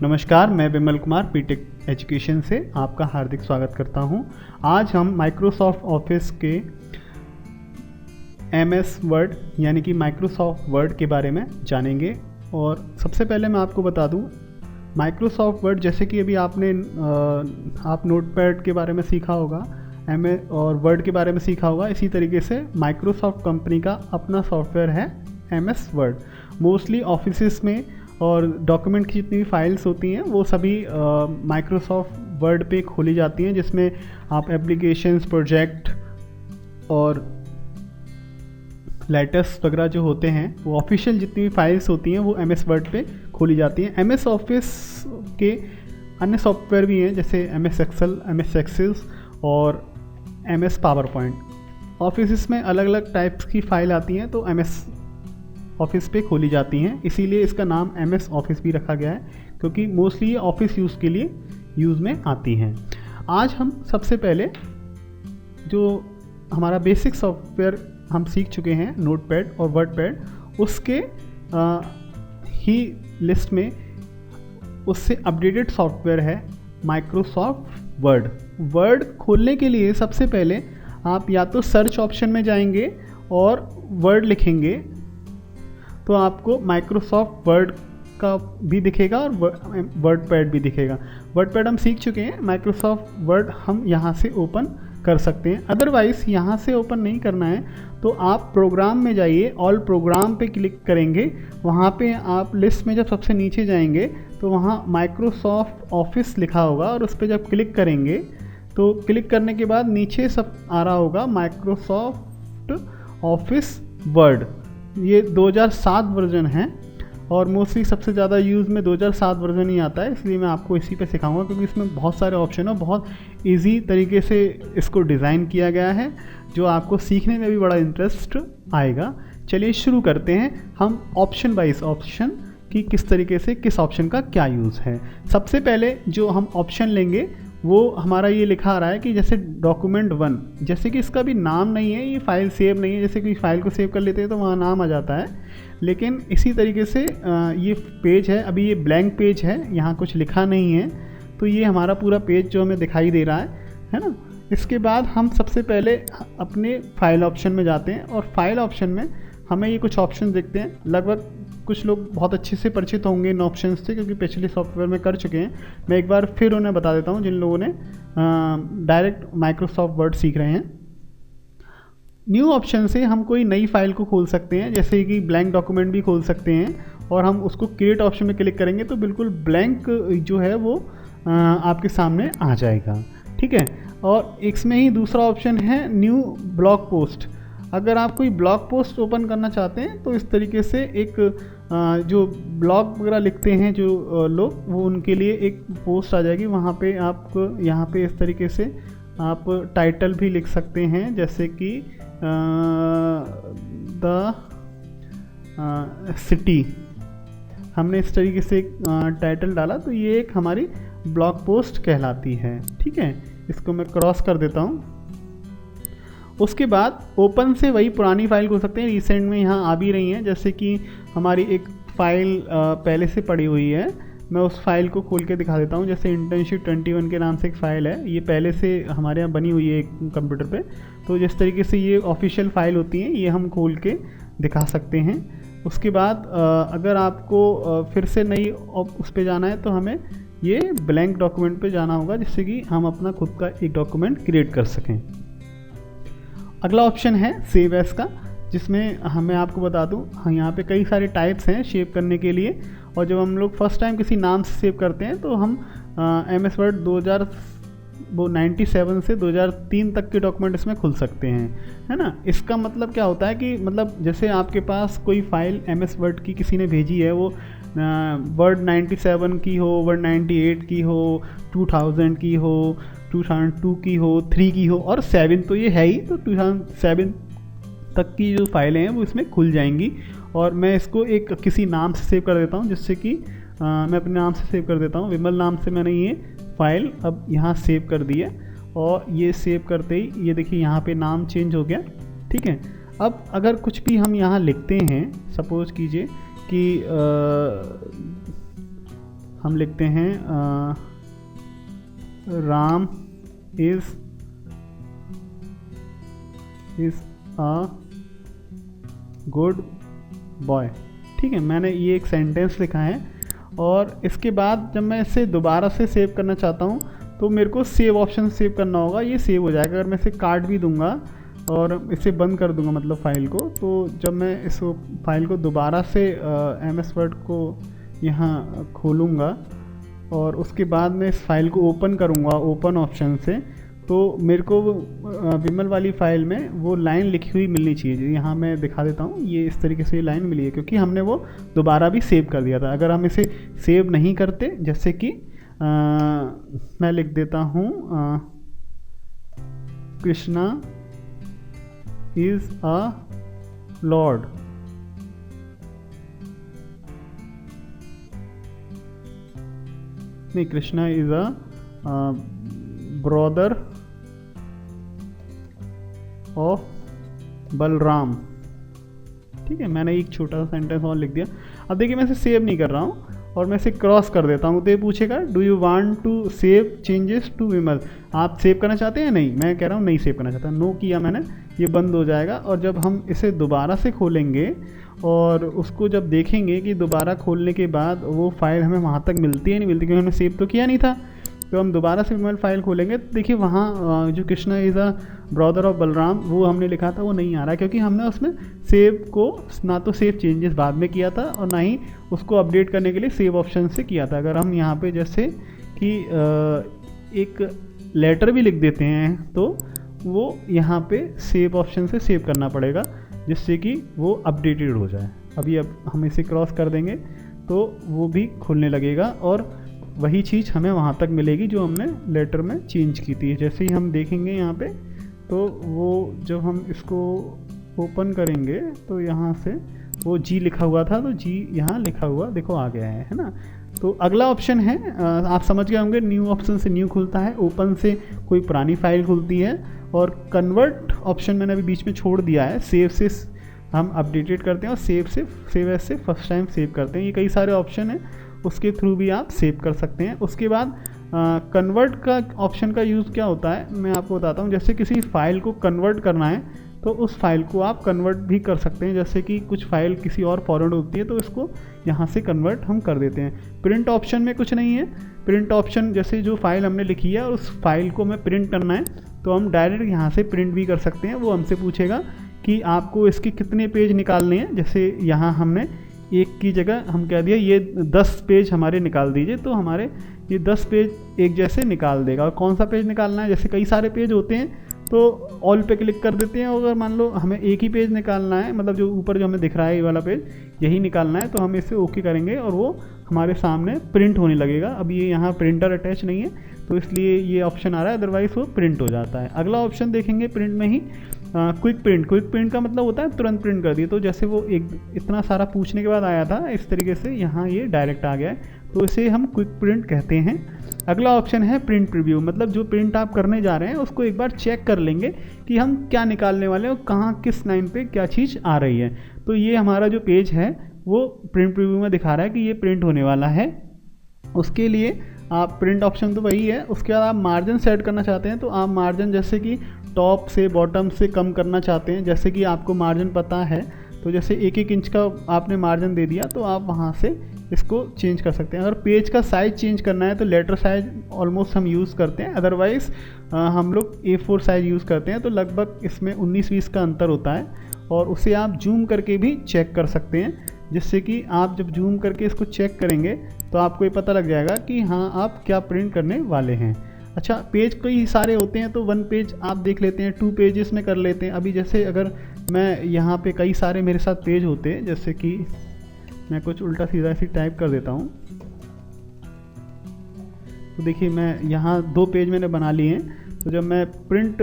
नमस्कार, मैं Vimal Kumar BTech education से आपका हार्दिक स्वागत करता हूं। आज हम माइक्रोसॉफ्ट ऑफिस के एमएस वर्ड यानी कि माइक्रोसॉफ्ट वर्ड के बारे में जानेंगे। और सबसे पहले मैं आपको बता दूं, माइक्रोसॉफ्ट वर्ड जैसे कि अभी आप नोटपैड के बारे में सीखा होगा, और वर्ड के बारे में सीखा होगा, इसी तरीके से माइक्रोसॉफ्ट कंपनी का अपना सॉफ्टवेयर है एमएस वर्ड। मोस्टली ऑफिसेस में और डॉक्यूमेंट की जितनी भी फाइल्स होती हैं वो सभी माइक्रोसॉफ्ट वर्ड पे खोली जाती हैं, जिसमें आप एप्लीकेशंस, प्रोजेक्ट और लेटर्स वगैरह जो होते हैं वो ऑफिशियल जितनी भी फाइल्स होती हैं वो एमएस वर्ड पे खोली जाती हैं। एमएस ऑफिस के अन्य सॉफ्टवेयर भी हैं जैसे एमएस एक्सेल, एमएस एक्सेस और एमएस पावर पॉइंट। ऑफिस में अलग अलग टाइप्स की फाइल आती हैं तो एमएस ऑफिस पे खोली जाती हैं, इसीलिए इसका नाम एमएस ऑफिस भी रखा गया है, क्योंकि मोस्टली ये ऑफिस यूज़ के लिए यूज़ में आती हैं। आज हम सबसे पहले जो हमारा बेसिक सॉफ्टवेयर हम सीख चुके हैं नोटपैड और वर्डपैड, उसके ही लिस्ट में उससे अपडेटेड सॉफ्टवेयर है माइक्रोसॉफ्ट वर्ड। वर्ड खोलने के लिए सबसे पहले आप या तो सर्च ऑप्शन में जाएंगे और वर्ड लिखेंगे तो आपको माइक्रोसॉफ्ट वर्ड का भी दिखेगा और वर्डपैड भी दिखेगा। वर्डपैड हम सीख चुके हैं, माइक्रोसॉफ्ट वर्ड हम यहाँ से ओपन कर सकते हैं। अदरवाइज़ यहाँ से ओपन नहीं करना है तो आप प्रोग्राम में जाइए, ऑल प्रोग्राम पे क्लिक करेंगे। वहाँ पे आप लिस्ट में जब सबसे नीचे जाएंगे तो वहाँ माइक्रोसॉफ्ट ऑफिस लिखा होगा और उस पर जब क्लिक करेंगे तो क्लिक करने के बाद नीचे सब आ रहा होगा माइक्रोसॉफ्ट ऑफिस वर्ड। ये 2007 वर्जन है और मोस्टली सबसे ज़्यादा यूज़ में 2007 वर्जन ही आता है, इसलिए मैं आपको इसी पे सिखाऊंगा, क्योंकि इसमें बहुत सारे ऑप्शन है, बहुत इजी तरीके से इसको डिज़ाइन किया गया है जो आपको सीखने में भी बड़ा इंटरेस्ट आएगा। चलिए शुरू करते हैं हम ऑप्शन वाइज ऑप्शन कि किस तरीके से किस ऑप्शन का क्या यूज़ है। सबसे पहले जो हम ऑप्शन लेंगे वो हमारा ये लिखा आ रहा है कि जैसे डॉक्यूमेंट 1, जैसे कि इसका भी नाम नहीं है, ये फाइल सेव नहीं है। जैसे कि फाइल को सेव कर लेते हैं तो वहाँ नाम आ जाता है, लेकिन इसी तरीके से ये पेज है, अभी ये ब्लैंक पेज है, यहाँ कुछ लिखा नहीं है, तो ये हमारा पूरा पेज जो हमें दिखाई दे रहा है ना। इसके बाद हम सबसे पहले अपने फाइल ऑप्शन में जाते हैं और फाइल ऑप्शन में हमें ये कुछ ऑप्शन दिखते हैं। लगभग कुछ लोग बहुत अच्छे से परिचित होंगे इन ऑप्शन से, क्योंकि पिछले सॉफ्टवेयर में कर चुके हैं। मैं एक बार फिर उन्हें बता देता हूँ जिन लोगों ने डायरेक्ट माइक्रोसॉफ्ट वर्ड सीख रहे हैं। न्यू ऑप्शन से हम कोई नई फाइल को खोल सकते हैं, जैसे कि ब्लैंक डॉक्यूमेंट भी खोल सकते हैं, और हम उसको क्रिएट ऑप्शन में क्लिक करेंगे तो बिल्कुल ब्लैंक जो है वो आपके सामने आ जाएगा। ठीक है, और इसमें ही दूसरा ऑप्शन है न्यू ब्लॉग पोस्ट। अगर आप कोई ब्लॉग पोस्ट ओपन करना चाहते हैं तो इस तरीके से एक जो ब्लॉग वगैरह लिखते हैं जो लोग, वो उनके लिए एक पोस्ट आ जाएगी। वहाँ पे आप यहाँ पे इस तरीके से आप टाइटल भी लिख सकते हैं, जैसे कि द सिटी, हमने इस तरीके से टाइटल डाला तो ये एक हमारी ब्लॉग पोस्ट कहलाती है। ठीक है, इसको मैं क्रॉस कर देता हूँ। उसके बाद ओपन से वही पुरानी फाइल खोल सकते हैं, रिसेंट में यहाँ आ भी रही हैं, जैसे कि हमारी एक फ़ाइल पहले से पड़ी हुई है, मैं उस फाइल को खोल के दिखा देता हूँ। जैसे इंटर्नशिप 21 के नाम से एक फ़ाइल है, ये पहले से हमारे यहाँ बनी हुई है एक कंप्यूटर पे। तो जिस तरीके से ये ऑफिशियल फ़ाइल होती हैं ये हम खोल के दिखा सकते हैं। उसके बाद अगर आपको फिर से नई उस पर जाना है तो हमें ये ब्लैंक डॉक्यूमेंट पे जाना होगा, जिससे कि हम अपना खुद का एक डॉक्यूमेंट क्रिएट कर सकें। अगला ऑप्शन है सेव एज का, जिसमें हमें आपको बता दूं, यहाँ पे कई सारे टाइप्स हैं सेव करने के लिए, और जब हम लोग फर्स्ट टाइम किसी नाम से सेव करते हैं तो हम एमएस वर्ड 97 से 2003 तक के डॉक्यूमेंट इसमें खुल सकते हैं, है ना। इसका मतलब क्या होता है कि मतलब जैसे आपके पास कोई फाइल एमएस वर्ड की किसी ने भेजी है, वो वर्ड 97 की हो, वर्ड 98 की हो, 2000 की हो, 2002 की हो, 3 की हो, और 7 तो ये है ही, तो 2007 तक की जो फाइलें हैं वो इसमें खुल जाएंगी। और मैं इसको एक किसी नाम से सेव कर देता हूँ, जिससे कि मैं अपने नाम से सेव कर देता हूँ। विमल नाम से मैंने ये फाइल अब यहाँ सेव कर दी है, और ये सेव करते ही ये देखिए यहाँ पे नाम चेंज हो गया। ठीक है, अब अगर कुछ भी हम यहाँ लिखते हैं, सपोज कीजिए कि हम लिखते हैं Ram is a good boy. ठीक है, मैंने ये एक सेंटेंस लिखा है और इसके बाद जब मैं इसे दोबारा से सेव करना चाहता हूँ तो मेरे को सेव ऑप्शन सेव करना होगा, ये सेव हो जाएगा। अगर मैं इसे काट भी दूंगा और इसे बंद कर दूंगा मतलब फ़ाइल को, तो जब मैं इस फाइल को दोबारा से MS वर्ड को यहाँ खोलूँगा और उसके बाद मैं इस फाइल को ओपन करूँगा ओपन ऑप्शन से, तो मेरे को विमल वाली फ़ाइल में वो लाइन लिखी हुई मिलनी चाहिए। यहाँ मैं दिखा देता हूँ, ये इस तरीके से लाइन मिली है क्योंकि हमने वो दोबारा भी सेव कर दिया था। अगर हम इसे सेव नहीं करते, जैसे कि मैं लिख देता हूँ कृष्णा इज़ अ लॉर्ड, नहीं, Krishna is a brother of Balram. ठीक है, मैंने एक छोटा सा सेंटेंस और लिख दिया। अब देखिए मैं इसे सेव नहीं कर रहा हूँ और मैं इसे क्रॉस कर देता हूँ, तो ये पूछेगा do you want to save changes to Vimal, आप सेव करना चाहते हैं? नहीं, मैं कह रहा हूँ नहीं सेव करना चाहता, नो किया मैंने, ये बंद हो जाएगा। और जब हम इसे दोबारा से खोलेंगे और उसको जब देखेंगे कि दोबारा खोलने के बाद वो फाइल हमें वहाँ तक मिलती है नहीं मिलती, क्योंकि हमने सेव तो किया नहीं था, तो हम दोबारा से विमल फाइल खोलेंगे तो देखिए वहाँ जो Krishna is a brother of Balram वो हमने लिखा था वो नहीं आ रहा है, क्योंकि हमने उसमें सेव को ना तो सेव चेंजेस बाद में किया था और ना ही उसको अपडेट करने के लिए सेव ऑप्शन से किया था। अगर हम यहाँ पे जैसे कि एक लेटर भी लिख देते हैं तो वो यहाँ पे सेव ऑप्शन से सेव करना पड़ेगा, जिससे कि वो अपडेटेड हो जाए। अभी अब हम इसे क्रॉस कर देंगे तो वो भी खुलने लगेगा और वही चीज़ हमें वहाँ तक मिलेगी जो हमने लेटर में चेंज की थी। जैसे ही हम देखेंगे यहाँ पे, तो वो जब हम इसको ओपन करेंगे तो यहाँ से वो जी लिखा हुआ था, तो जी यहाँ लिखा हुआ देखो आ गया है ना। तो अगला ऑप्शन है, आप समझ गए होंगे, न्यू ऑप्शन से न्यू खुलता है, ओपन से कोई पुरानी फाइल खुलती है, और कन्वर्ट ऑप्शन मैंने अभी बीच में छोड़ दिया है। सेव से हम अपडेटेड करते हैं और सेव एज से फर्स्ट टाइम सेव करते हैं। ये कई सारे ऑप्शन हैं, उसके थ्रू भी आप सेव कर सकते हैं। उसके बाद कन्वर्ट का ऑप्शन का यूज़ क्या होता है मैं आपको बताता हूँ। जैसे किसी फाइल को कन्वर्ट करना है तो उस फाइल को आप कन्वर्ट भी कर सकते हैं। जैसे कि कुछ फाइल किसी और फॉर्मेट होती है तो इसको यहाँ से कन्वर्ट हम कर देते हैं। प्रिंट ऑप्शन में कुछ नहीं है। प्रिंट ऑप्शन जैसे जो फाइल हमने लिखी है उस फाइल को हमें प्रिंट करना है तो हम डायरेक्ट यहाँ से प्रिंट भी कर सकते हैं। वो हमसे पूछेगा कि आपको इसके कितने पेज निकालने हैं। जैसे यहाँ हमने एक की जगह हम कह दिया ये 10 पेज हमारे निकाल दीजिए, तो हमारे ये 10 पेज एक जैसे निकाल देगा। और कौन सा पेज निकालना है, जैसे कई सारे पेज होते हैं तो ऑल पे क्लिक कर देते हैं। अगर मान लो हमें एक ही पेज निकालना है, मतलब जो ऊपर जो हमें दिख रहा है ये वाला पेज यही निकालना है, तो हम इसे ओके करेंगे और वो हमारे सामने प्रिंट होने लगेगा। अब ये यहाँ प्रिंटर अटैच नहीं है तो इसलिए ये ऑप्शन आ रहा है, अदरवाइज़ वो प्रिंट हो जाता है। अगला ऑप्शन देखेंगे प्रिंट में ही क्विक प्रिंट। क्विक प्रिंट का मतलब होता है तुरंत प्रिंट कर दिए। तो जैसे वो एक इतना सारा पूछने के बाद आया था, इस तरीके से यहाँ ये डायरेक्ट आ गया है, तो इसे हम क्विक प्रिंट कहते हैं। अगला ऑप्शन है प्रिंट प्रीव्यू, मतलब जो प्रिंट आप करने जा रहे हैं उसको एक बार चेक कर लेंगे कि हम क्या निकालने वाले हैं और कहाँ किस लाइन पे क्या चीज़ आ रही है। तो ये हमारा जो पेज है वो प्रिंट प्रीव्यू में दिखा रहा है कि ये प्रिंट होने वाला है। उसके लिए आप प्रिंट ऑप्शन तो वही है। उसके बाद आप मार्जिन सेट करना चाहते हैं तो आप मार्जिन जैसे कि टॉप से बॉटम से कम करना चाहते हैं, जैसे कि आपको मार्जिन पता है तो जैसे 1-1 इंच का आपने मार्जिन दे दिया तो आप वहाँ से इसको चेंज कर सकते हैं। अगर पेज का साइज़ चेंज करना है तो लेटर साइज ऑलमोस्ट हम यूज़ करते हैं, अदरवाइज़ हम लोग A4 साइज़ यूज़ करते हैं। तो लगभग इसमें 19-20 का अंतर होता है और उसे आप जूम करके भी चेक कर सकते हैं, जिससे कि आप जब जूम करके इसको चेक करेंगे तो आपको ये पता लग जाएगा कि हाँ आप क्या प्रिंट करने वाले हैं। अच्छा, पेज कई सारे होते हैं तो 1 पेज आप देख लेते हैं, 2 पेजेस में कर लेते हैं। अभी जैसे अगर मैं यहाँ पे कई सारे मेरे साथ पेज होते हैं, जैसे कि मैं कुछ उल्टा सीधा ऐसे टाइप कर देता हूँ तो देखिए मैं यहाँ 2 पेज मैंने बना लिए हैं। तो जब मैं प्रिंट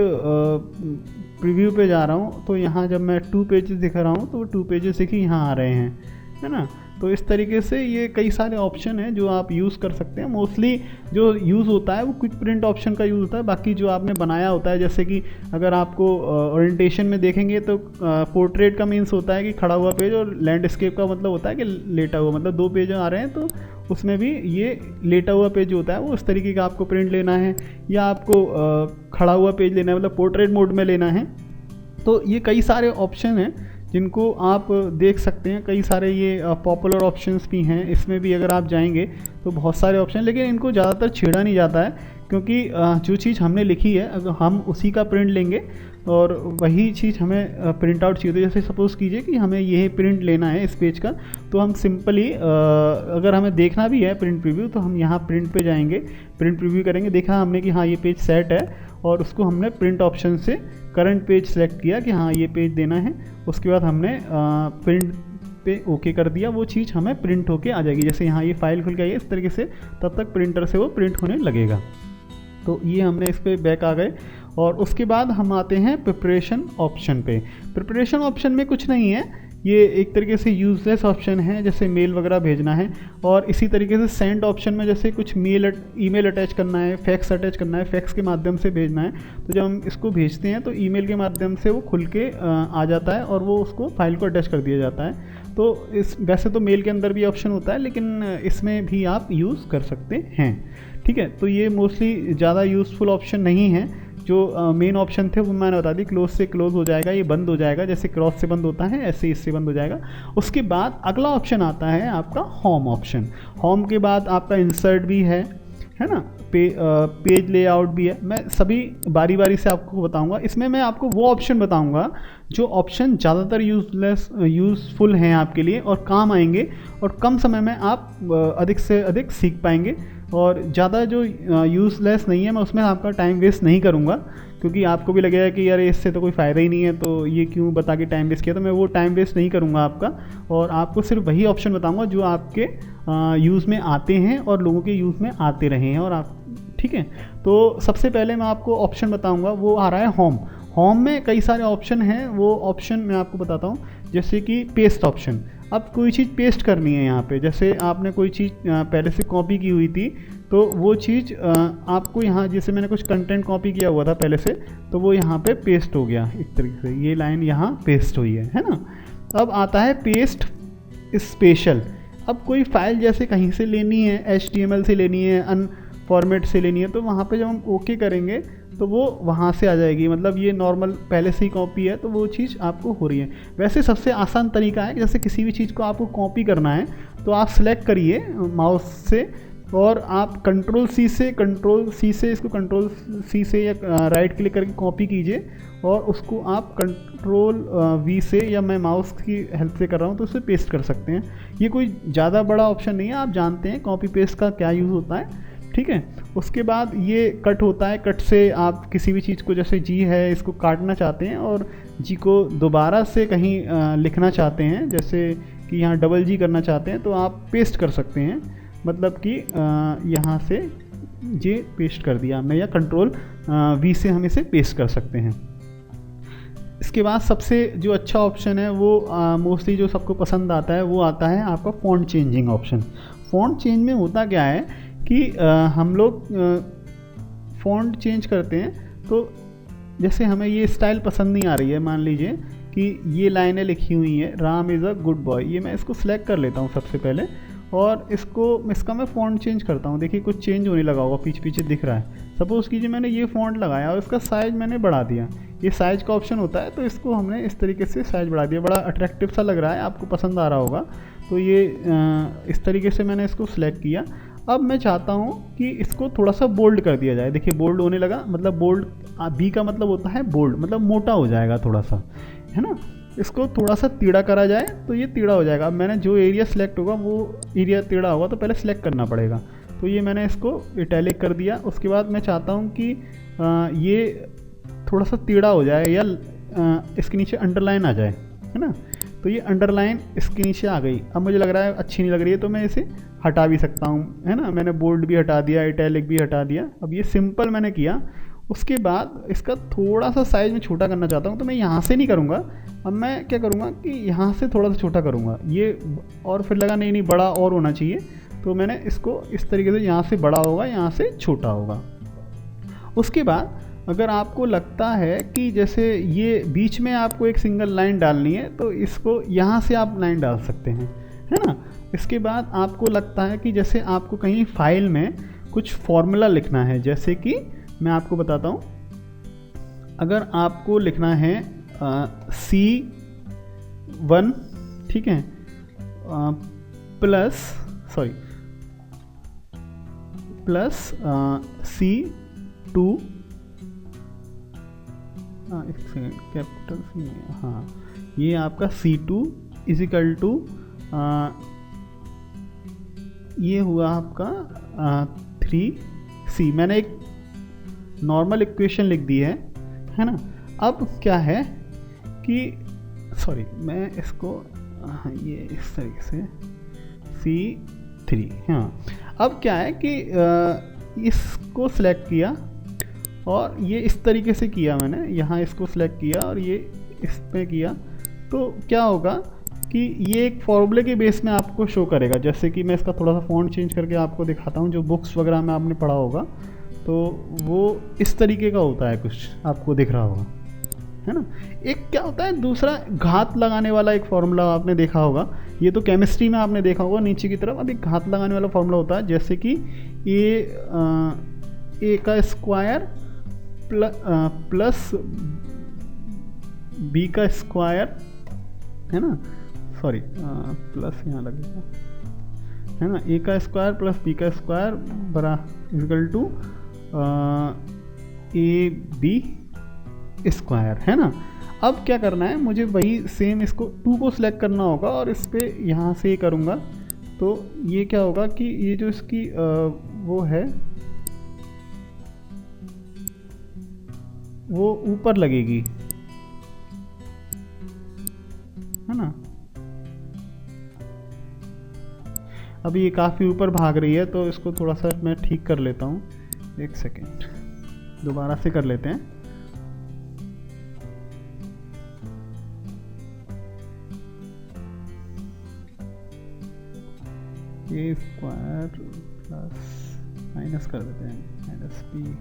प्रीव्यू पे जा रहा हूँ तो यहाँ जब मैं 2 पेजेस दिखा रहा हूँ तो वो 2 पेजेस देखिए यहाँ आ रहे हैं, है ना। तो इस तरीके से ये कई सारे ऑप्शन हैं जो आप यूज़ कर सकते हैं। मोस्टली जो यूज़ होता है वो क्विक प्रिंट ऑप्शन का यूज़ होता है। बाकी जो आपने बनाया होता है, जैसे कि अगर आपको ओरिएंटेशन में देखेंगे तो पोर्ट्रेट का मीन्स होता है कि खड़ा हुआ पेज, और लैंडस्केप का मतलब होता है कि लेटा हुआ, मतलब 2 पेज आ रहे हैं तो उसमें भी ये लेटा हुआ पेज होता है वो उस तरीके का आपको प्रिंट लेना है, या आपको खड़ा हुआ पेज लेना है, मतलब पोर्ट्रेट मोड में लेना है। तो ये कई सारे ऑप्शन हैं जिनको आप देख सकते हैं। कई सारे ये पॉपुलर ऑप्शंस भी हैं, इसमें भी अगर आप जाएंगे तो बहुत सारे ऑप्शन, लेकिन इनको ज़्यादातर छेड़ा नहीं जाता है क्योंकि जो चीज़ हमने लिखी है अगर हम उसी का प्रिंट लेंगे और वही चीज़ हमें प्रिंट आउट चाहिए, तो जैसे सपोज़ कीजिए कि हमें यही प्रिंट लेना है इस पेज का, तो हम सिंपली अगर हमें देखना भी है प्रिंट प्रीव्यू तो हम यहाँ प्रिंट पे जाएंगे, प्रिंट प्रीव्यू करेंगे, देखा हमने कि हाँ ये पेज सेट है और उसको हमने प्रिंट ऑप्शन से करंट पेज सेलेक्ट किया कि हाँ ये पेज देना है। उसके बाद हमने प्रिंट पे ओके कर दिया, वो चीज़ हमें प्रिंट होके आ जाएगी। जैसे यहाँ ये फाइल खुल के आई है इस तरीके से, तब तक प्रिंटर से वो प्रिंट होने लगेगा। तो ये हमने इस पर बैक आ गए और उसके बाद हम आते हैं प्रिपरेशन ऑप्शन पे। प्रिपरेशन ऑप्शन में कुछ नहीं है, ये एक तरीके से यूजलेस ऑप्शन है, जैसे मेल वगैरह भेजना है। और इसी तरीके से सेंड ऑप्शन में जैसे कुछ ईमेल अटैच करना है, फैक्स अटैच करना है, फैक्स के माध्यम से भेजना है, तो जब हम इसको भेजते हैं तो ईमेल के माध्यम से वो खुल के आ जाता है और वो उसको फाइल को अटैच कर दिया जाता है। तो इस वैसे तो मेल के अंदर भी ऑप्शन होता है, लेकिन इसमें भी आप यूज़ कर सकते हैं। ठीक है, तो ये मोस्टली ज़्यादा यूज़फुल ऑप्शन नहीं है। जो मेन ऑप्शन थे वो मैंने बता दी, क्लोज से क्लोज हो जाएगा, ये बंद हो जाएगा, जैसे क्रॉस से बंद होता है ऐसे इससे बंद हो जाएगा। उसके बाद अगला ऑप्शन आता है आपका होम ऑप्शन। होम के बाद आपका इंसर्ट भी है ना, पेज लेआउट भी है। मैं सभी बारी बारी से आपको बताऊंगा। इसमें मैं आपको वो ऑप्शन बताऊंगा जो ऑप्शन ज़्यादातर यूज़फुल हैं आपके लिए और काम आएंगे और कम समय में आप अधिक से अधिक सीख पाएंगे। और ज़्यादा जो यूज़लेस नहीं है मैं उसमें आपका टाइम वेस्ट नहीं करूँगा, क्योंकि आपको भी लगेगा कि यार इससे तो कोई फ़ायदा ही नहीं है, तो ये क्यों बता के टाइम वेस्ट किया। तो मैं वो टाइम वेस्ट नहीं करूँगा आपका, और आपको सिर्फ वही ऑप्शन बताऊँगा जो आपके यूज़ में आते हैं और लोगों के यूज़ में आते रहे हैं। और आप ठीक है, तो सबसे पहले मैं आपको ऑप्शन बताऊँगा, वो आ रहा है होम। होम में कई सारे ऑप्शन हैं, वो ऑप्शन मैं आपको बताता हूँ। जैसे कि पेस्ट ऑप्शन, अब कोई चीज़ पेस्ट करनी है यहाँ पे, जैसे आपने कोई चीज़ पहले से कॉपी की हुई थी, तो वो चीज़ आपको यहाँ, जैसे मैंने कुछ कंटेंट कॉपी किया हुआ था पहले से, तो वो यहाँ पे पेस्ट हो गया एक तरीके से, ये लाइन यहाँ पेस्ट हुई है ना। अब आता है पेस्ट स्पेशल। अब कोई फाइल जैसे कहीं से लेनी है, HTML से लेनी है, अन फॉर्मेट से लेनी है, तो वहाँ पे जब हम ओके करेंगे तो वो वहाँ से आ जाएगी। मतलब ये नॉर्मल पहले से ही कॉपी है तो वो चीज़ आपको हो रही है। वैसे सबसे आसान तरीका है, जैसे किसी भी चीज़ को आपको कॉपी करना है तो आप सेलेक्ट करिए माउस से और आप कंट्रोल सी से इसको कंट्रोल सी से या राइट क्लिक करके कॉपी कीजिए और उसको आप कंट्रोल V से, या मैं माउस की हेल्प से कर रहा हूँ तो उसे पेस्ट कर सकते हैं। ये कोई ज़्यादा बड़ा ऑप्शन नहीं है, आप जानते हैं कॉपी पेस्ट का क्या यूज़ होता है। ठीक है, उसके बाद ये कट होता है। कट से आप किसी भी चीज़ को, जैसे जी है, इसको काटना चाहते हैं और जी को दोबारा से कहीं लिखना चाहते हैं, जैसे कि यहाँ डबल जी करना चाहते हैं, तो आप पेस्ट कर सकते हैं। मतलब कि यहाँ से ये पेस्ट कर दिया हमने, या कंट्रोल V से हम इसे पेस्ट कर सकते हैं। इसके बाद सबसे जो अच्छा ऑप्शन है वो मोस्टली जो सबको पसंद आता है वो आता है आपका font changing option. Font change में होता क्या है कि हम लोग फ़ॉन्ट चेंज करते हैं, तो जैसे हमें ये स्टाइल पसंद नहीं आ रही है, मान लीजिए कि ये लाइनें लिखी हुई हैं, Ram is a good boy, ये मैं इसको सिलेक्ट कर लेता हूँ सबसे पहले और इसका मैं फ़ॉन्ट चेंज करता हूँ। देखिए कुछ चेंज होने लगा होगा, पीछे दिख रहा है। सपोज़ कीजिए मैंने ये फ़ॉन्ट लगाया और इसका साइज़ मैंने बढ़ा दिया, ये साइज़ का ऑप्शन होता है, तो इसको हमने इस तरीके से साइज़ बढ़ा दिया। बड़ा अट्रैक्टिव सा लग रहा है, आपको पसंद आ रहा होगा। तो ये इस तरीके से मैंने इसको सिलेक्ट किया। अब मैं चाहता हूँ कि इसको थोड़ा सा बोल्ड कर दिया जाए। देखिए बोल्ड होने लगा, मतलब बोल्ड बी का मतलब होता है बोल्ड, मतलब मोटा हो जाएगा थोड़ा सा, है ना। इसको थोड़ा सा टेढ़ा करा जाए तो ये टेढ़ा हो जाएगा। अब मैंने जो एरिया सेलेक्ट होगा वो एरिया टेढ़ा होगा, तो पहले सेलेक्ट करना पड़ेगा। तो ये मैंने इसको इटैलिक कर दिया। उसके बाद मैं चाहता हूँ कि ये थोड़ा सा टेढ़ा हो जाए या इसके नीचे अंडरलाइन आ जाए, है ना। तो ये अंडरलाइन इसके नीचे आ गई। अब मुझे लग रहा है अच्छी नहीं लग रही है, तो मैं इसे हटा भी सकता हूँ, है ना। मैंने बोल्ड भी हटा दिया, इटैलिक भी हटा दिया। अब ये सिंपल मैंने किया। उसके बाद इसका थोड़ा सा साइज़ में छोटा करना चाहता हूँ, तो मैं यहाँ से नहीं करूँगा। अब मैं क्या करूँगा कि यहाँ से थोड़ा सा छोटा करूँगा ये, और फिर लगा नहीं बड़ा और होना चाहिए, तो मैंने इसको इस तरीके से, यहाँ से बड़ा होगा, यहाँ से छोटा होगा। उसके बाद अगर आपको लगता है कि जैसे ये बीच में आपको एक सिंगल लाइन डालनी है, तो इसको यहाँ से आप लाइन डाल सकते हैं, है ना। इसके बाद आपको लगता है कि जैसे आपको कहीं फाइल में कुछ फॉर्मूला लिखना है, जैसे कि मैं आपको बताता हूँ, अगर आपको लिखना है C1, ठीक है, प्लस C2, एक सेकेंड, कैपिटल सी नहीं है, हाँ, ये आपका C2 इजिकल टू ये हुआ आपका 3C। मैंने एक नॉर्मल इक्वेशन लिख दी है ना। अब क्या है कि सॉरी, मैं इसको ये इस तरीके से C3, हाँ। अब क्या है कि इसको सिलेक्ट किया और ये इस तरीके से किया मैंने, यहाँ इसको सिलेक्ट किया और ये इस पे किया, तो क्या होगा कि ये एक फॉर्मूले के बेस में आपको शो करेगा। जैसे कि मैं इसका थोड़ा सा फ़ॉन्ट चेंज करके आपको दिखाता हूँ, जो बुक्स वगैरह में आपने पढ़ा होगा तो वो इस तरीके का होता है, कुछ आपको दिख रहा होगा, है ना। एक क्या होता है, दूसरा घात लगाने वाला एक फार्मूला आपने देखा होगा, ये तो केमिस्ट्री में आपने देखा होगा नीचे की तरफ। अब एक घात लगाने वाला फार्मूला होता है, जैसे कि ए का स्क्वायर प्लस बी का स्क्वायर, है ना, सॉरी प्लस यहाँ लगेगा, है ना, ए का स्क्वायर प्लस बी का स्क्वायर बरा equal to a b square, है ना। अब क्या करना है, मुझे वही सेम इसको 2 को सिलेक्ट करना होगा और इस पे यहाँ से ये करूँगा, तो ये क्या होगा कि ये जो इसकी वो है वो ऊपर लगेगी, है ना। अभी ये काफ़ी ऊपर भाग रही है, तो इसको थोड़ा सा मैं ठीक कर लेता हूँ, एक सेकेंड, दोबारा से कर लेते हैं। ए स्क्वायर प्लस माइनस कर देते हैं, माइनस बी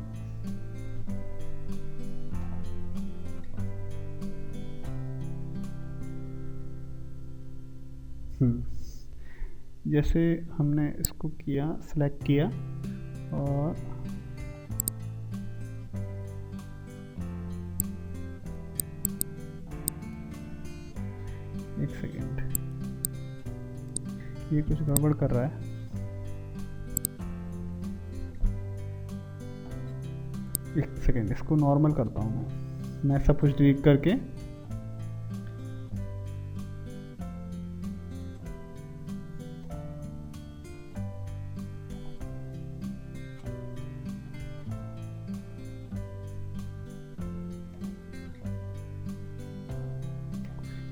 जैसे हमने इसको किया, सेलेक्ट किया और एक सेकेंड, ये कुछ गड़बड़ कर रहा है, एक सेकेंड, इसको नॉर्मल करता हूँ मैं सब कुछ डिलीट करके।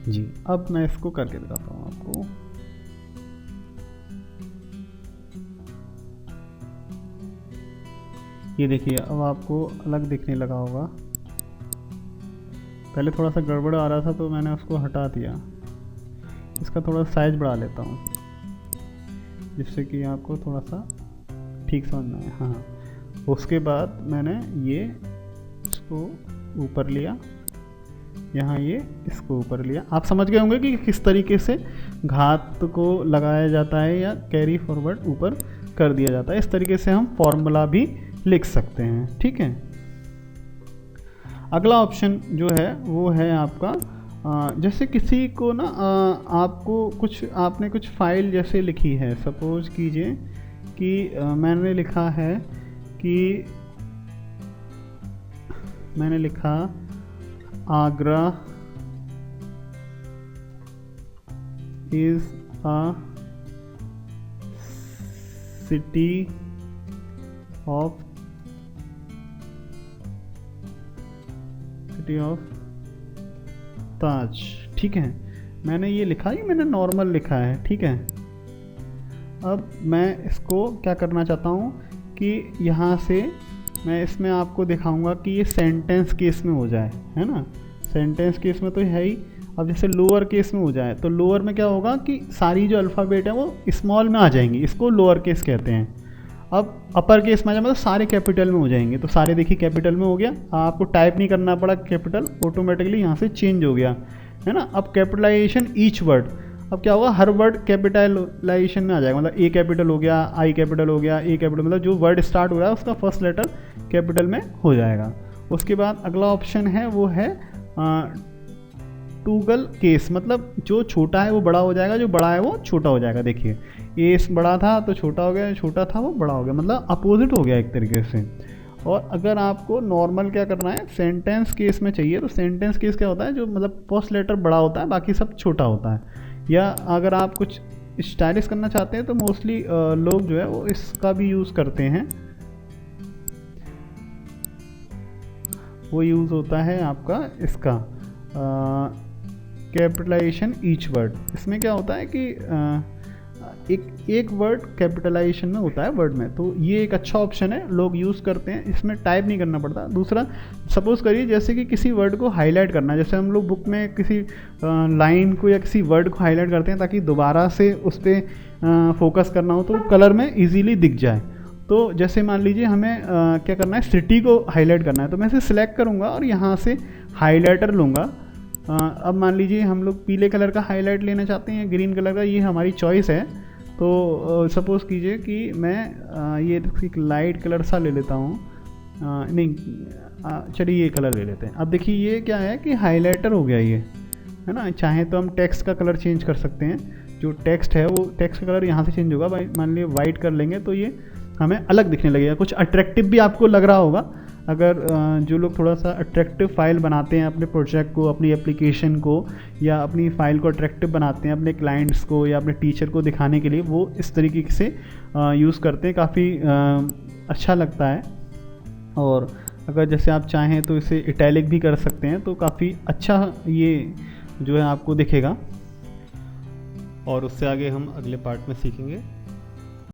जी, अब मैं इसको करके दिखाता हूँ आपको। ये देखिए, अब आपको अलग दिखने लगा होगा। पहले थोड़ा सा गड़बड़ आ रहा था तो मैंने उसको हटा दिया। इसका थोड़ा साइज बढ़ा लेता हूँ जिससे कि आपको थोड़ा सा ठीक समझ में आए। हाँ, उसके बाद मैंने ये इसको ऊपर लिया, यहाँ ये इसको ऊपर लिया। आप समझ गए होंगे कि किस तरीके से घात को लगाया जाता है या कैरी फॉरवर्ड ऊपर कर दिया जाता है। इस तरीके से हम फॉर्मूला भी लिख सकते हैं, ठीक है। अगला ऑप्शन जो है वो है आपका जैसे किसी को ना आपको आपने कुछ फाइल जैसे लिखी है, सपोज कीजिए कि मैंने लिखा है कि मैंने लिखा Agra is a city of ताज, ठीक है। मैंने ये लिखा ही, मैंने नॉर्मल लिखा है, ठीक है। अब मैं इसको क्या करना चाहता हूँ कि यहाँ से मैं इसमें आपको दिखाऊंगा कि ये सेंटेंस केस में हो जाए, है ना। सेंटेंस केस में तो है ही। अब जैसे लोअर केस में हो जाए तो लोअर में क्या होगा कि सारी जो अल्फ़ाबेट है वो स्मॉल में आ जाएंगी, इसको लोअर केस कहते हैं। अब अपर केस में आ जाए मतलब सारे कैपिटल में हो जाएंगे, तो सारे देखिए कैपिटल में हो गया। आपको टाइप नहीं करना पड़ा कैपिटल, ऑटोमेटिकली यहाँ से चेंज हो गया, है ना। अब कैपिटलाइजेशन ईच वर्ड, अब क्या होगा, हर वर्ड कैपिटलाइजेशन में आ जाएगा, मतलब ए कैपिटल हो गया, आई कैपिटल हो गया, ए कैपिटल, मतलब जो वर्ड स्टार्ट हो रहा है उसका फर्स्ट लेटर कैपिटल में हो जाएगा। उसके बाद अगला ऑप्शन है वो है टूगल केस, मतलब जो छोटा है वो बड़ा हो जाएगा, जो बड़ा है वो छोटा हो जाएगा। देखिए ए बड़ा था तो छोटा हो गया, छोटा था वो बड़ा हो गया, मतलब अपोजिट हो गया एक तरीके से। और अगर आपको नॉर्मल क्या करना है, सेंटेंस केस में चाहिए, तो सेंटेंस केस क्या होता है, जो मतलब फर्स्ट लेटर बड़ा होता है बाकी सब छोटा होता है। या अगर आप कुछ स्टाइलिश करना चाहते हैं तो मोस्टली लोग जो है वो इसका भी यूज़ करते हैं, वो यूज़ होता है आपका इसका कैपिटलाइजेशन ईच वर्ड। इसमें क्या होता है कि एक वर्ड कैपिटलाइजेशन में होता है वर्ड में, तो ये एक अच्छा ऑप्शन है, लोग यूज़ करते हैं, इसमें टाइप नहीं करना पड़ता। दूसरा, सपोज करिए जैसे कि किसी वर्ड को हाईलाइट करना है, जैसे हम लोग बुक में किसी लाइन को या किसी वर्ड को हाईलाइट करते हैं ताकि दोबारा से उस पर फोकस करना हो तो कलर में ईजीली दिख जाए। तो जैसे मान लीजिए हमें क्या करना है, सिटी को हाईलाइट करना है, तो मैं इसे सिलेक्ट करूँगा और यहाँ से हाईलाइटर लूँगा। अब मान लीजिए हम लोग पीले कलर का हाईलाइट लेना चाहते हैं, ग्रीन कलर का, ये हमारी चॉइस है। तो सपोज़ कीजिए कि मैं ये एक लाइट कलर सा ले लेता हूँ, नहीं चलिए ये कलर ले लेते हैं। अब देखिए ये क्या है कि हाईलाइटर हो गया ये, है ना। चाहे तो हम टेक्स्ट का कलर चेंज कर सकते हैं, जो टेक्स्ट है वो टेक्स्ट का कलर यहाँ से चेंज होगा। भाई मान लीजिए वाइट कर लेंगे तो ये हमें अलग दिखने लगेगा, कुछ अट्रैक्टिव भी आपको लग रहा होगा। अगर जो लोग थोड़ा सा अट्रैक्टिव फाइल बनाते हैं अपने प्रोजेक्ट को, अपनी एप्लीकेशन को, या अपनी फ़ाइल को अट्रैक्टिव बनाते हैं अपने क्लाइंट्स को या अपने टीचर को दिखाने के लिए, वो इस तरीके से यूज़ करते हैं, काफ़ी अच्छा लगता है। और अगर जैसे आप चाहें तो इसे इटैलिक भी कर सकते हैं, तो काफ़ी अच्छा ये जो है आपको दिखेगा। और उससे आगे हम अगले पार्ट में सीखेंगे।